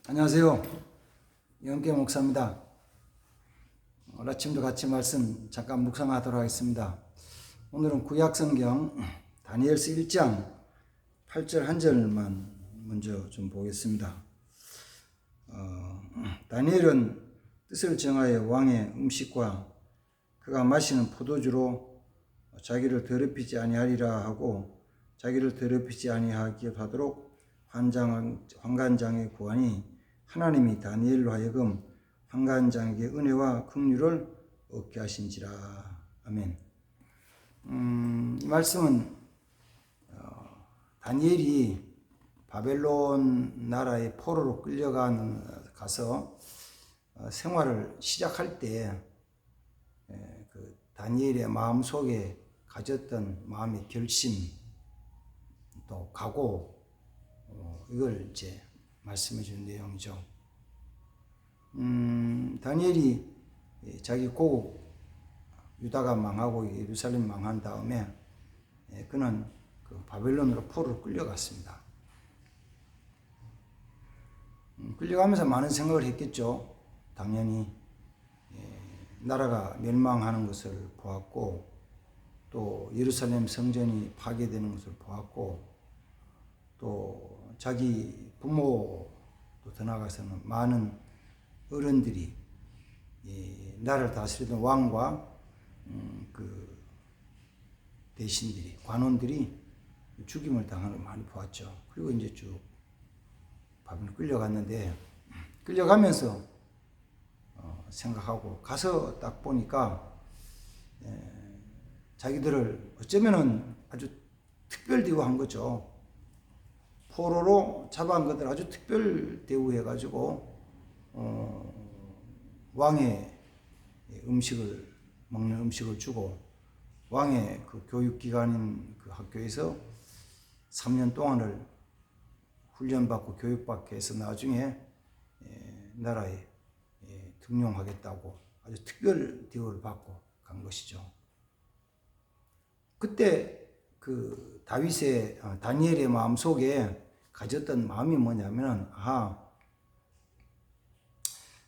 안녕하세요. 영계 목사입니다. 오늘 아침도 같이 말씀 잠깐 묵상하도록 하겠습니다. 오늘은 구약성경 다니엘서 1장 8절 한 절만 먼저 좀 보겠습니다. 다니엘은 뜻을 정하여 왕의 음식과 그가 마시는 포도주로 자기를 더럽히지 아니하리라 하고 자기를 더럽히지 아니하게 하도록 환관장에 구하니 하나님이 다니엘로 하여금 환관장에게 은혜와 긍휼을 얻게 하신지라. 아멘. 이 말씀은 다니엘이 바벨론 나라의 포로로 가서 생활을 시작할 때 그 다니엘의 마음 속에 가졌던 마음의 결심 또 각오 이걸 이제 말씀해 주는 내용이죠. 다니엘이 자기 고국 유다가 망하고 예루살렘 망한 다음에 그는 그 바벨론으로 포로로 끌려갔습니다. 끌려가면서 많은 생각을 했겠죠. 당연히 나라가 멸망하는 것을 보았고 또 예루살렘 성전이 파괴되는 것을 보았고 또 자기 부모도 더 나아가서는 많은 어른들이 나라를 다스리던 왕과 그 대신들이 관원들이 죽임을 당하는 걸 많이 보았죠. 그리고 이제 쭉 바벨론 끌려갔는데 끌려가면서 생각하고 가서 딱 보니까 자기들을 어쩌면은 아주 특별 대우한 거죠. 포로로 잡아간 것들 아주 특별 대우해가지고 왕의 먹는 음식을 주고 왕의 그 교육기관인 그 학교에서 3년 동안을 훈련받고 교육받게 해서 나중에 나라에 등용하겠다고 아주 특별 대우를 받고 간 것이죠. 그때 그 다니엘의 마음 속에 가졌던 마음이 뭐냐면은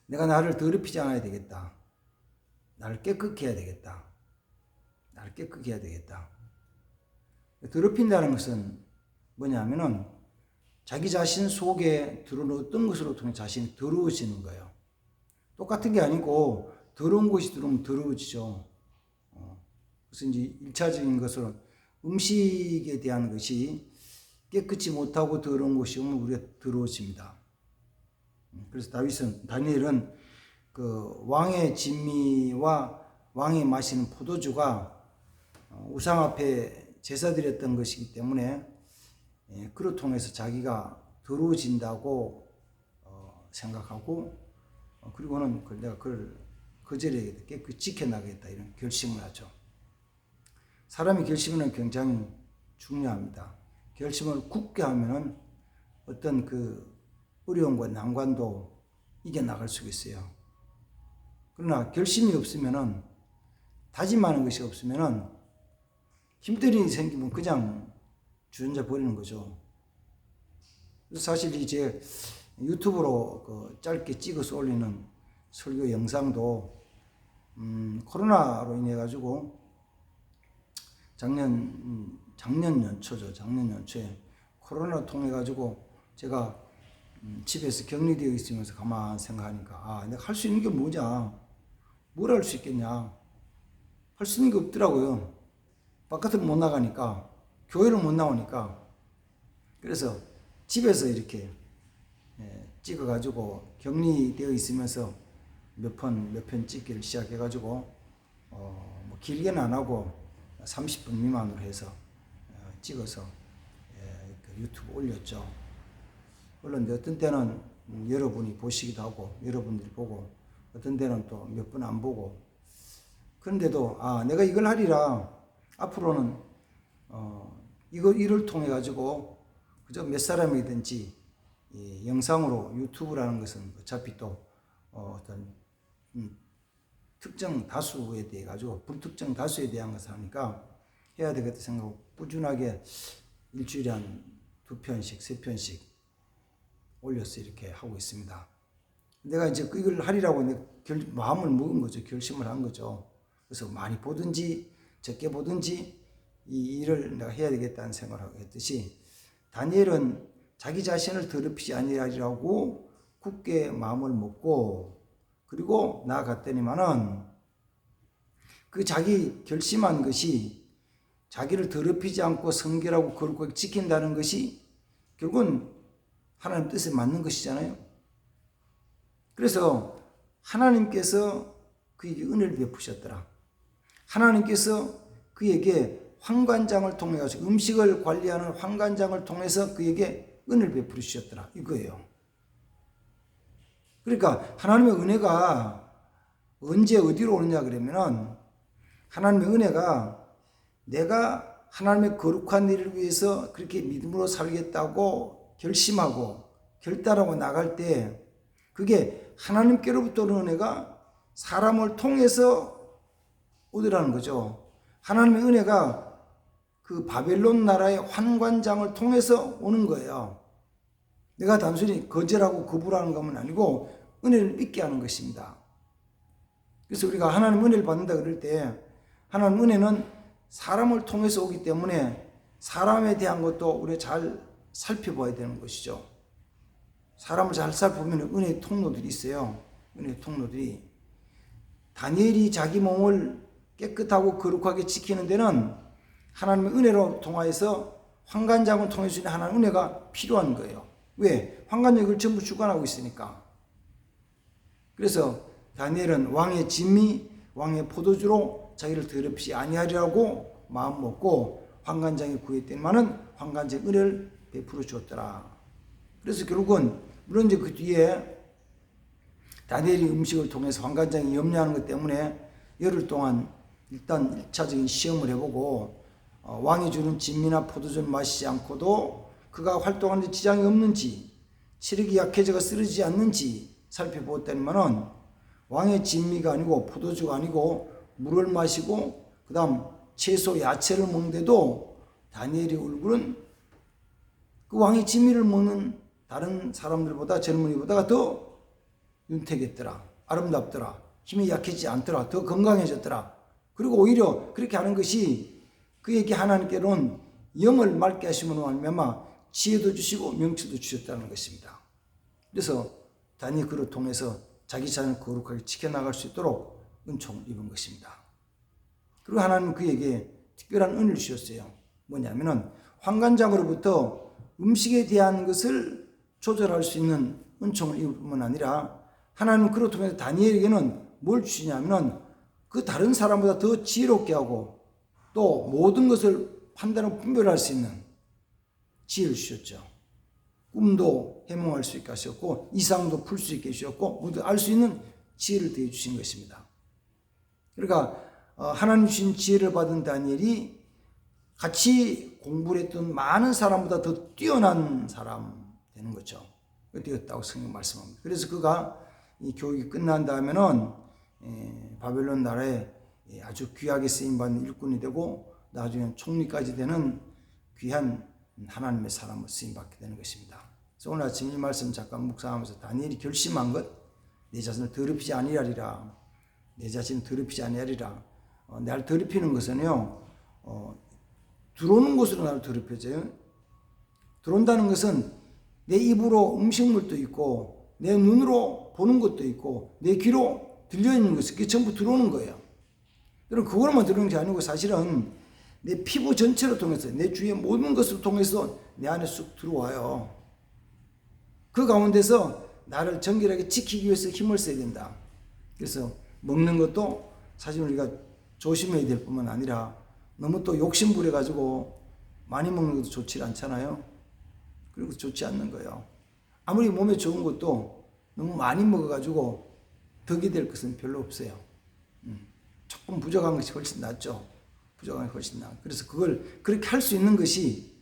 내가 나를 더럽히지 않아야 되겠다. 나를 깨끗게 해야 되겠다. 나를 깨끗게 해야 되겠다. 더럽힌다는 것은 뭐냐면은 자기 자신 속에 들어놓았던 것으로 통해 자신이 더러워지는 거예요. 똑같은 게 아니고 더러운 것이 들어오면 더러워지죠. 그래서 이제 1차적인 것은 음식에 대한 것이 깨끗이 못하고 더러운 것이 오면 우리가 더러워집니다. 그래서 다니엘은 그 왕의 진미와 왕이 마시는 포도주가 우상 앞에 제사 드렸던 것이기 때문에 그를 통해서 자기가 더러워진다고 생각하고 그리고는 내가 그를 거절해야겠다, 깨끗이 지켜나가겠다 이런 결심을 하죠. 사람이 결심은 굉장히 중요합니다. 결심을 굳게 하면은 어떤 그 어려움과 난관도 이겨나갈 수 있어요. 그러나 결심이 없으면은 다짐하는 것이 없으면은 힘들이 생기면 그냥 주저앉아 버리는 거죠. 사실 이제 유튜브로 그 짧게 찍어서 올리는 설교 영상도 코로나로 인해 가지고 작년 연초에 코로나 통해 가지고 제가 집에서 격리되어 있으면서 가만 생각하니까 내가 할 수 있는 게 뭐냐, 뭘 할 수 있겠냐, 할 수 있는 게 없더라고요. 바깥으로 못 나가니까, 교회를 못 나오니까. 그래서 집에서 이렇게 찍어 가지고 격리되어 있으면서 몇 편 찍기를 시작해 가지고 뭐 길게는 안 하고 30분 미만으로 해서 찍어서 유튜브 올렸죠. 물론 어떤 때는 여러분이 보시기도 하고 여러분들이 보고 어떤 때는 또 몇 분 안 보고 그런데도 내가 이걸 하리라 앞으로는 이를 통해 가지고 그저 몇 사람이든지 영상으로 유튜브라는 것은 어차피 또 어떤 특정 다수에 대해 가지고 불특정 다수에 대한 것을 하니까 해야 되겠다 생각하고 꾸준하게 일주일에 한 2편씩 3편씩 올려서 이렇게 하고 있습니다. 내가 이제 이걸 하리라고 마음을 먹은 거죠. 결심을 한 거죠. 그래서 많이 보든지 적게 보든지 이 일을 내가 해야 되겠다는 생각을 했듯이 다니엘은 자기 자신을 더럽히지 아니하리라고 굳게 마음을 먹고 그리고 나아갔더니만은 그 자기 결심한 것이 자기를 더럽히지 않고 성결하고 거룩하게 지킨다는 것이 결국은 하나님 뜻에 맞는 것이잖아요. 그래서 하나님께서 그에게 은혜를 베푸셨더라. 하나님께서 그에게 환관장을 통해 가지고 음식을 관리하는 환관장을 통해서 그에게 은혜를 베풀어 주셨더라. 이거예요. 그러니까 하나님의 은혜가 언제 어디로 오느냐 그러면은 하나님의 은혜가 내가 하나님의 거룩한 일을 위해서 그렇게 믿음으로 살겠다고 결심하고 결단하고 나갈 때 그게 하나님께로부터 오는 은혜가 사람을 통해서 오더라는 거죠. 하나님의 은혜가 그 바벨론 나라의 환관장을 통해서 오는 거예요. 내가 단순히 거절하고 거부하는 것은 아니고 은혜를 믿게 하는 것입니다. 그래서 우리가 하나님 은혜를 받는다 그럴 때 하나님 은혜는 사람을 통해서 오기 때문에 사람에 대한 것도 우리가 잘 살펴봐야 되는 것이죠. 사람을 잘 살펴보면 은혜의 통로들이 있어요. 은혜의 통로들이. 다니엘이 자기 몸을 깨끗하고 거룩하게 지키는 데는 하나님의 은혜로 통하여서 환관장을 통해서 하나님의 은혜가 필요한 거예요. 왜? 환관장이 그걸 전부 주관하고 있으니까. 그래서 다니엘은 왕의 진미, 왕의 포도주로 자기를 더럽히지 아니하리라고 마음 먹고 환관장에 구했더니만은 환관장의 은혜를 베풀어 주었더라. 그래서 결국은 물론 이제 그 뒤에 다니엘이 음식을 통해서 환관장이 염려하는 것 때문에 열흘 동안 일단 1차적인 시험을 해보고 왕이 주는 진미나 포도주를 마시지 않고도 그가 활동하는 데 지장이 없는지 체력이 약해져가 쓰러지지 않는지 살펴보았더니만은 왕의 진미가 아니고 포도주가 아니고 물을 마시고 그 다음 채소 야채를 먹는데도 다니엘의 얼굴은 그 왕의 진미를 먹는 다른 사람들보다 젊은이보다 더 윤택했더라. 아름답더라. 힘이 약해지지 않더라. 더 건강해졌더라. 그리고 오히려 그렇게 하는 것이 그에게 하나님께로는 영을 맑게 하심으로 말미암아 지혜도 주시고 명치도 주셨다는 것입니다. 그래서 다니엘 그를 통해서 자기 자신을 거룩하게 지켜나갈 수 있도록 은총을 입은 것입니다. 그리고 하나님은 그에게 특별한 은혜를 주셨어요. 뭐냐면은 환관장으로부터 음식에 대한 것을 조절할 수 있는 은총을 입을 뿐만 아니라 하나님은 그를 통해서 다니엘에게는 뭘 주시냐면은 그 다른 사람보다 더 지혜롭게 하고 또 모든 것을 판단하고 분별할 수 있는 지혜를 주셨죠. 꿈도 해몽할 수 있게 하셨고 이상도 풀 수 있게 해주셨고 모두 알 수 있는 지혜를 더해 주신 것입니다. 그러니까 하나님 주신 지혜를 받은 다니엘이 같이 공부를 했던 많은 사람보다 더 뛰어난 사람 되는 거죠. 되었다고 성경 말씀합니다. 그래서 그가 이 교육이 끝난 다음에는 바벨론 나라에 아주 귀하게 쓰임받는 일꾼이 되고 나중에 총리까지 되는 귀한 하나님의 사람으로 쓰임받게 되는 것입니다. 그래서 오늘 아침 이 말씀 잠깐 묵상하면서 다니엘이 결심한 것, 내 자신을 더럽히지 아니하리라. 내 자신을 더럽히지 아니하리라. 나를 더럽히는 것은요, 들어오는 곳으로 나를 더럽혀져요. 들어온다는 것은 내 입으로 음식물도 있고, 내 눈으로 보는 것도 있고, 내 귀로 들려있는 것이 그게 전부 들어오는 거예요. 여러분, 그걸만 들어오는 게 아니고 사실은 내 피부 전체를 통해서, 내 주위의 모든 것을 통해서 내 안에 쑥 들어와요. 그 가운데서 나를 정결하게 지키기 위해서 힘을 써야 된다. 그래서 먹는 것도 사실 우리가 조심해야 될 뿐만 아니라 너무 또 욕심 부려가지고 많이 먹는 것도 좋지 않잖아요. 그리고 좋지 않는 거예요. 아무리 몸에 좋은 것도 너무 많이 먹어가지고 덕이 될 것은 별로 없어요. 조금 부족한 것이 훨씬 낫죠. 부족한 것이 훨씬 나. 그래서 그걸 그렇게 할 수 있는 것이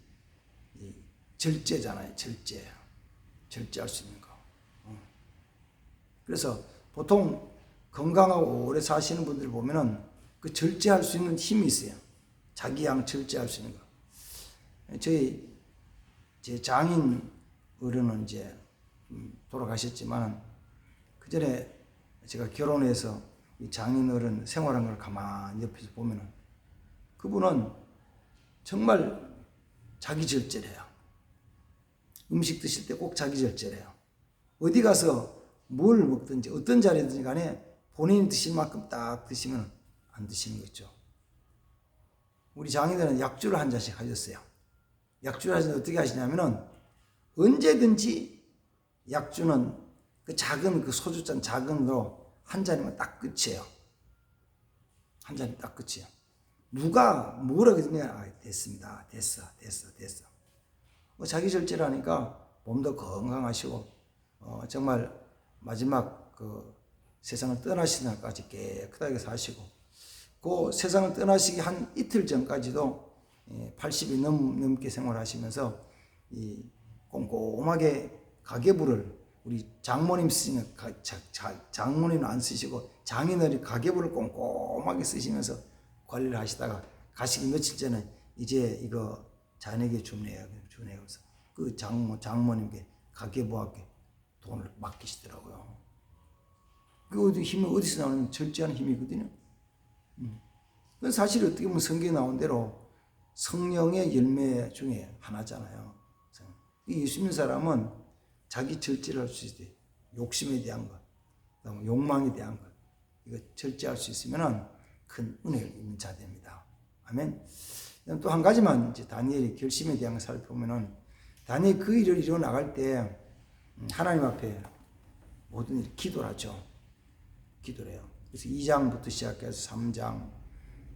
절제잖아요. 절제할 수 있는 거. 그래서 보통 건강하고 오래 사시는 분들 보면은 그 절제할 수 있는 힘이 있어요. 자기 양 절제할 수 있는 거. 제 장인 어른은 이제 돌아가셨지만 그 전에 제가 결혼해서 이 장인어른 생활한 걸 가만히 옆에서 보면은 그분은 정말 자기 절제래요. 음식 드실 때 꼭 자기 절제래요. 어디 가서 뭘 먹든지 어떤 자리든지 간에 본인이 드실 만큼 딱 드시면 안 드시는 거 있죠. 우리 장인들은 약주를 한 잔씩 하셨어요. 약주를 하시면 어떻게 하시냐면은 언제든지 약주는 그 작은 그 소주잔 작은 거 한 잔이면 딱 끝이에요. 한 잔이 딱 끝이에요. 누가 뭐라 그러냐, 아, 됐습니다. 됐어. 자기 절제를 하니까 몸도 건강하시고, 정말 마지막 그 세상을 떠나시는 날까지 깨끗하게 사시고, 그 세상을 떠나시기 한 이틀 전까지도 80이 넘게 생활하시면서 이 꼼꼼하게 가계부를 우리 장모님 쓰시는 장모님은 안 쓰시고 장인어른 가계부를 꼼꼼하게 쓰시면서 관리를 하시다가 가시기 며칠 전에 이제 이거 자네에게 주네요. 그래서 그 장모님께 가계부하게 돈을 맡기시더라고요. 그 힘이 어디서 나오는 절제하는 힘이거든요. 그건 사실 어떻게 보면 성경에 나온 대로 성령의 열매 중에 하나잖아요. 예수 믿는 사람은 자기 절제를 할 수 있어요. 욕심에 대한 것, 욕망에 대한 것, 이거 절제할 수 있으면 큰 은혜를 입는 자 됩니다. 아멘. 또 한 가지만 이제 다니엘의 결심에 대한 걸 살펴보면은 다니엘이 그 일을 이루어 나갈 때 하나님 앞에 모든 일 기도를 하죠. 기도를 해요. 그래서 2장부터 시작해서 3장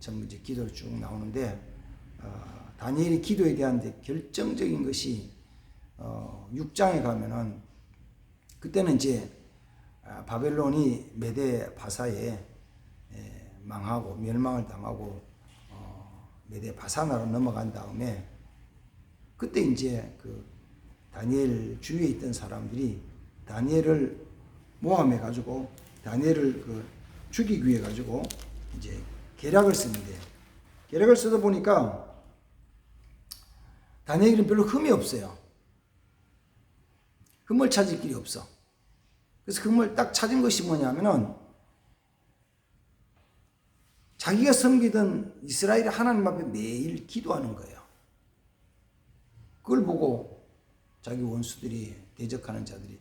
전부 이제 기도를 쭉 나오는데 다니엘이 기도에 대한 결정적인 것이 6장에 가면은 그때는 이제 바벨론이 메대 바사에 망하고 멸망을 당하고 메대 바사나로 넘어간 다음에 그때 이제 그 다니엘 주위에 있던 사람들이 다니엘을 모함해 가지고 다니엘을 그 죽이기 위해 가지고 이제 계략을 쓰는데 계략을 쓰다 보니까 다니엘은 별로 흠이 없어요. 흠을 찾을 길이 없어. 그래서 흠을 딱 찾은 것이 뭐냐면은 자기가 섬기던 이스라엘 하나님 앞에 매일 기도하는 거예요. 그걸 보고 자기 원수들이 대적하는 자들이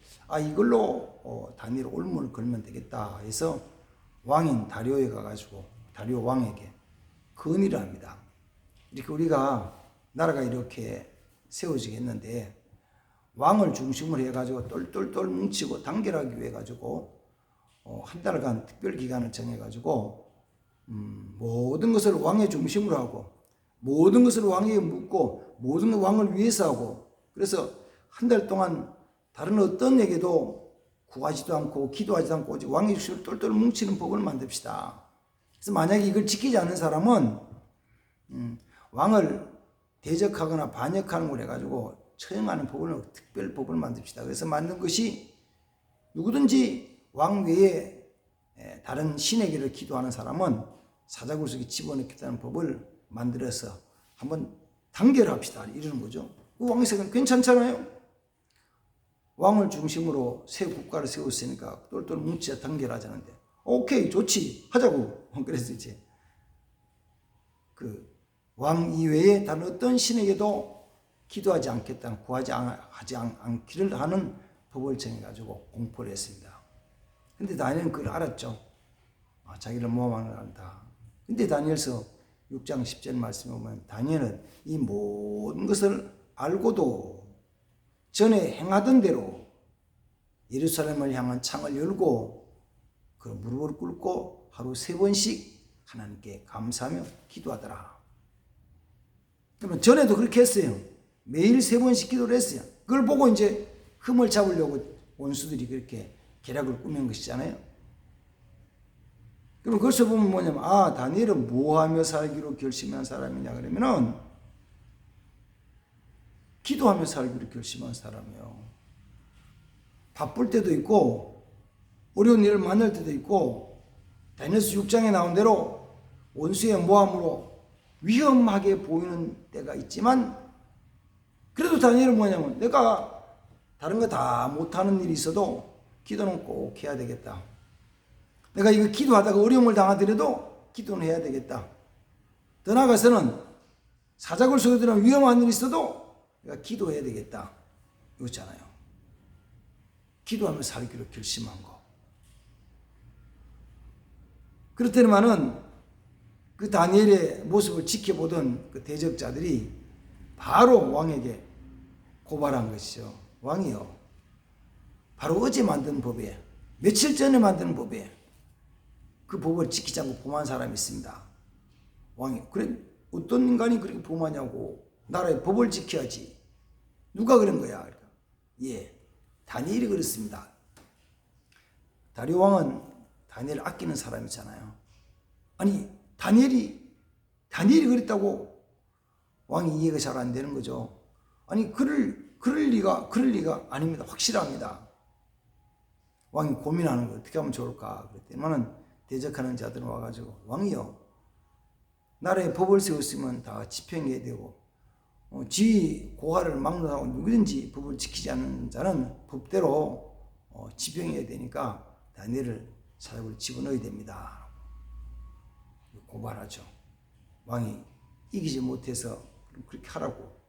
이걸로 다니엘 올무를 걸면 되겠다 해서 왕인 다리오에 가가지고 다리오 왕에게 건의를 합니다. 이렇게 우리가 나라가 이렇게 세워지겠는데 왕을 중심으로 해가지고 똘똘똘 뭉치고 단결하기 위해 가지고 한 달간 특별 기간을 정해가지고 모든 것을 왕의 중심으로 하고 모든 것을 왕에게 묻고 모든 걸 왕을 위해서 하고 그래서 한 달 동안 다른 어떤 에게도 구하지도 않고 기도하지도 않고 오직 왕의 중심으로 똘똘 뭉치는 법을 만듭시다. 그래서 만약에 이걸 지키지 않는 사람은 왕을 대적하거나 반역하는 걸 해가지고 처형하는 법을 특별 법을 만듭시다. 그래서 만든 것이 누구든지 왕 외에 다른 신에게를 기도하는 사람은 사자굴 속에 집어넣겠다는 법을 만들어서 한번 단결합시다 이러는 거죠. 그 왕이 생각하면 괜찮잖아요. 왕을 중심으로 새 국가를 세웠으니까 똘똘 뭉치자 단결하자는데 오케이 좋지 하자고. 그래서 이제 그 왕 이외에 다른 어떤 신에게도 기도하지 않겠다는 하지 않기를 하는 법을 정해가지고 공포를 했습니다. 근데 다니엘은 그걸 알았죠. 자기를 모함하는 걸 안다. 근데 다니엘서 6장 10절 말씀에 보면 다니엘은 이 모든 것을 알고도 전에 행하던 대로 예루살렘을 향한 창을 열고 그 무릎을 꿇고 하루 3번씩 하나님께 감사하며 기도하더라. 그러면 전에도 그렇게 했어요. 매일 3번씩 기도를 했어요. 그걸 보고 이제 흠을 잡으려고 원수들이 그렇게 계략을 꾸민 것이잖아요. 그럼 그것을 보면 뭐냐면 다니엘은 뭐하며 살기로 결심한 사람이냐 그러면은 기도하며 살기로 결심한 사람이에요. 바쁠 때도 있고 어려운 일을 만날 때도 있고 다니엘서 6장에 나온 대로 원수의 모함으로 위험하게 보이는 때가 있지만 그래도 다니엘은 뭐냐면 내가 다른 거 다 못하는 일이 있어도 기도는 꼭 해야 되겠다. 내가 이거 기도하다가 어려움을 당하더라도 기도는 해야 되겠다. 더 나아가서는 사자굴 속에 들어가면 위험한 일이 있어도 내가 기도해야 되겠다. 이거잖아요. 기도하며 살기로 결심한 거. 그렇더니만은 그 다니엘의 모습을 지켜보던 그 대적자들이 바로 왕에게 고발한 것이죠. 왕이요, 바로 어제 만든 법에, 며칠 전에 만든 법에 그 법을 지키지 않고 범한 사람이 있습니다. 왕이, 그래 어떤 인간이 그렇게 범하냐고. 나라의 법을 지켜야지. 누가 그런 거야? 그러니까, 예, 다니엘이 그렇습니다. 다리오 왕은 다니엘을 아끼는 사람이잖아요. 아니 다니엘이 그랬다고 왕이 이해가 잘 안 되는 거죠. 아니 그럴 리가 아닙니다. 확실합니다. 왕이 고민하는 거 어떻게 하면 좋을까 그랬더니만은 대적하는 자들은 와가지고, 왕이요, 나라에 법을 세웠으면 다 집행해야 되고, 지위 고하를 막론하고 누구든지 법을 지키지 않는 자는 법대로 집행해야 되니까 다니엘을 사자굴에 집어넣어야 됩니다. 고발하죠. 왕이 이기지 못해서 그렇게 하라고.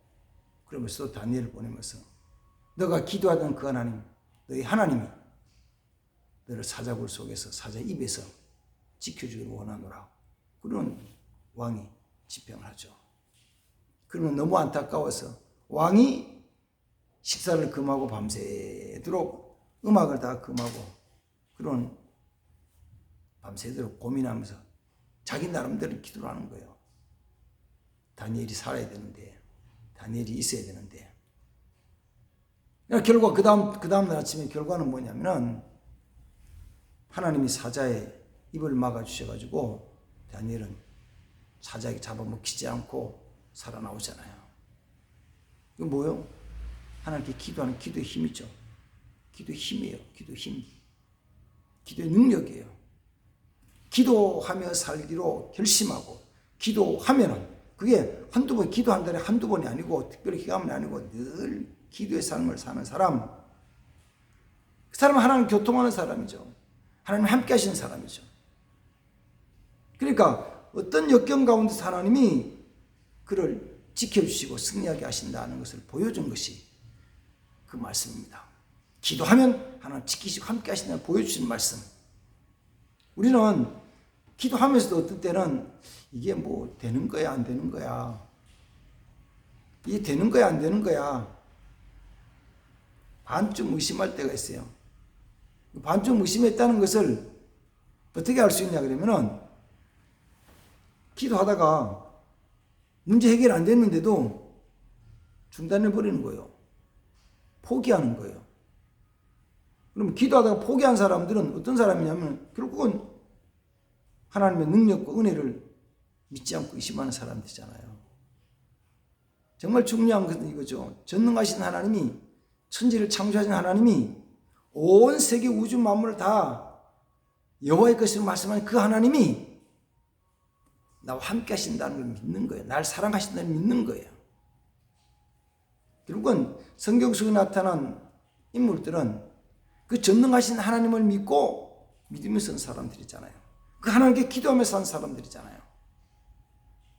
그러면서 다니엘을 보내면서, 너가 기도하던 그 하나님, 너희 하나님이 너를 사자굴 속에서 사자 입에서 지켜주기를 원하노라. 그런 왕이 집행을 하죠. 그러면 너무 안타까워서 왕이 식사를 금하고 밤새도록 음악을 다 금하고 그런 밤새도록 고민하면서 자기 나름대로 기도를 하는 거예요. 다니엘이 살아야 되는데, 다니엘이 있어야 되는데. 결과 그 다음 날 아침에 결과는 뭐냐면은 하나님이 사자의 입을 막아주셔가지고 다니엘은 사자에게 잡아먹히지 않고 살아나오잖아요. 이거 뭐예요? 하나님께 기도하는 기도의 힘이죠. 기도의 힘이에요. 기도의 힘. 기도의 능력이에요. 기도하며 살기로 결심하고, 기도하면은 그게 한두 번, 기도 한 달에 한두 번이 아니고 특별히 기도하면 아니고 늘 기도의 삶을 사는 사람, 그 사람은 하나님 교통하는 사람이죠. 하나님 함께 하시는 사람이죠. 그러니까 어떤 역경 가운데서 하나님이 그를 지켜주시고 승리하게 하신다는 것을 보여준 것이 그 말씀입니다. 기도하면 하나님 지키시고 함께 하신다는 보여주시는 말씀. 우리는 기도하면서도 어떤 때는 이게 뭐 되는 거야 안 되는 거야, 이게 되는 거야 안 되는 거야, 반쯤 의심할 때가 있어요. 반쯤 의심했다는 것을 어떻게 알 수 있냐 그러면은, 기도하다가 문제 해결 안 됐는데도 중단해 버리는 거예요. 포기하는 거예요. 그럼 기도하다가 포기한 사람들은 어떤 사람이냐면 결국은 하나님의 능력과 은혜를 믿지 않고 의심하는 사람들이잖아요. 정말 중요한 것은 이거죠. 전능하신 하나님이, 천지를 창조하신 하나님이, 온 세계 우주 만물을 다 여호와의 것으로 말씀하는 그 하나님이 나와 함께 하신다는 걸 믿는 거예요. 날 사랑하신다는 걸 믿는 거예요. 결국은 성경 속에 나타난 인물들은 그 전능하신 하나님을 믿고 믿으면서 산 사람들이잖아요. 그 하나님께 기도하며 산 사람들이잖아요.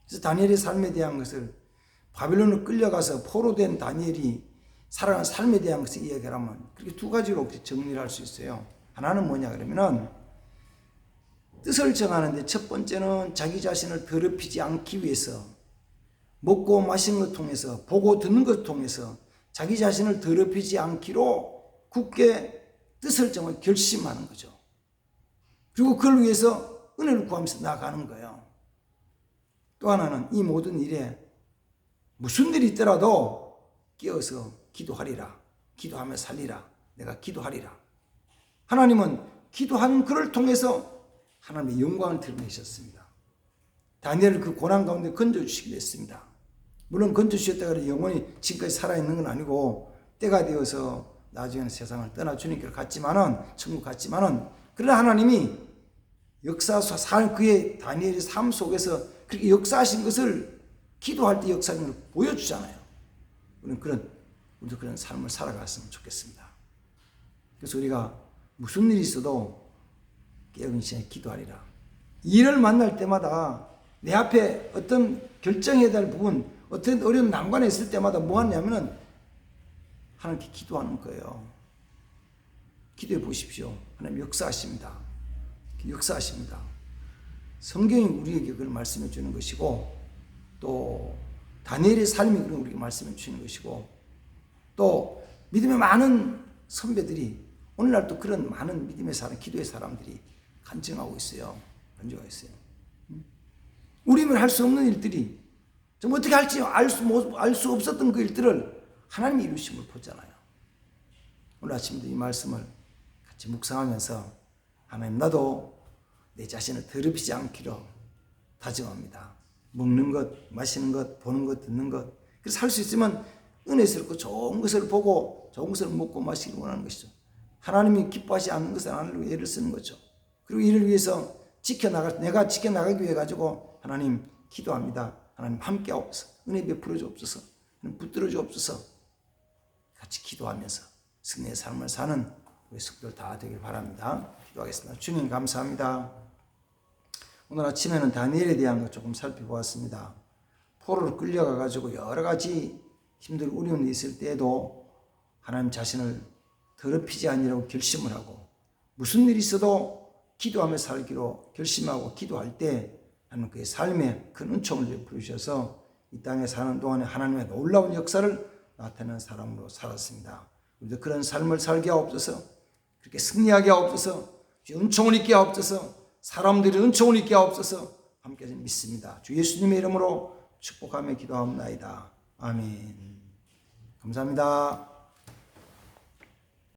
그래서 다니엘의 삶에 대한 것을, 바빌론으로 끌려가서 포로된 다니엘이 살아가는 삶에 대한 것을 이야기하면 그렇게 두 가지로 정리를 할 수 있어요. 하나는 뭐냐 그러면은, 뜻을 정하는데 첫 번째는 자기 자신을 더럽히지 않기 위해서 먹고 마시는 것을 통해서, 보고 듣는 것을 통해서 자기 자신을 더럽히지 않기로 굳게 뜻을 정하고 결심하는 거죠. 그리고 그걸 위해서 은혜를 구하면서 나아가는 거예요. 또 하나는 이 모든 일에 무슨 일이 있더라도 끼어서 기도하리라. 기도하며 살리라. 내가 기도하리라. 하나님은 기도하는 그를 통해서 하나님의 영광을 드러내셨습니다. 다니엘을 그 고난 가운데 건져주시기도 했습니다. 물론 건져주셨다고 해서 영원히 지금까지 살아있는 건 아니고 때가 되어서 나중에는 세상을 떠나 주님께로 갔지만은, 천국 갔지만은, 그러나 하나님이 그의 다니엘의 삶 속에서 그렇게 역사하신 것을 기도할 때 역사하신 걸 보여주잖아요. 우리는 우리도 그런 삶을 살아갔으면 좋겠습니다. 그래서 우리가 무슨 일이 있어도 깨어있는 시간에 기도하리라. 일을 만날 때마다 내 앞에 어떤 결정해야 될 부분, 어떤 어려운 난관에 있을 때마다 뭐 하냐면은 하나님께 기도하는 거예요. 기도해 보십시오. 하나님 역사하십니다. 역사하십니다. 성경이 우리에게 그걸 말씀해 주는 것이고, 또 다니엘의 삶이 그런 우리에게 말씀해 주는 것이고, 또 믿음의 많은 선배들이 오늘날 또 그런 많은 믿음의 사람, 기도의 사람들이 간증하고 있어요. 간증하고 있어요. 우리는 할 수 없는 일들이 좀 어떻게 할지 알 수 없었던 그 일들을 하나님이 이루심을 보잖아요. 오늘 아침도 이 말씀을 같이 묵상하면서 하나님, 나도 내 자신을 더럽히지 않기로 다짐합니다. 먹는 것, 마시는 것, 보는 것, 듣는 것, 그래서 할 수 있으면 은혜스럽고 좋은 것을 보고 좋은 것을 먹고 마시기 원하는 것이죠. 하나님이 기뻐하지 않는 것을 안 하려고 애를 쓰는 거죠. 그리고 이를 위해서 내가 지켜나가기 위해 가지고 하나님 기도합니다. 하나님 함께 하옵소서. 은혜 베풀어 주옵소서. 붙들어 주옵소서. 같이 기도하면서 승리의 삶을 사는 우리 성도들 다 되길 바랍니다. 기도하겠습니다. 주님 감사합니다. 오늘 아침에는 다니엘에 대한 것 조금 살펴보았습니다. 포로로 끌려가 가지고 여러 가지 힘들고 어려움이 있을 때에도 하나님 자신을 더럽히지 아니라고 결심을 하고, 무슨 일이 있어도 기도하며 살기로 결심하고 기도할 때 하나님 그의 삶에 큰 은총을 베풀어 주셔서 이 땅에 사는 동안에 하나님의 놀라운 역사를 나타내는 사람으로 살았습니다. 우리도 그런 삶을 살게 하옵소서. 그렇게 승리하게 하옵소서. 은총을 있게 하옵소서. 사람들이 은총을 있게 하옵소서. 함께 믿습니다. 주 예수님의 이름으로 축복하며 기도하옵나이다. 아멘. 감사합니다.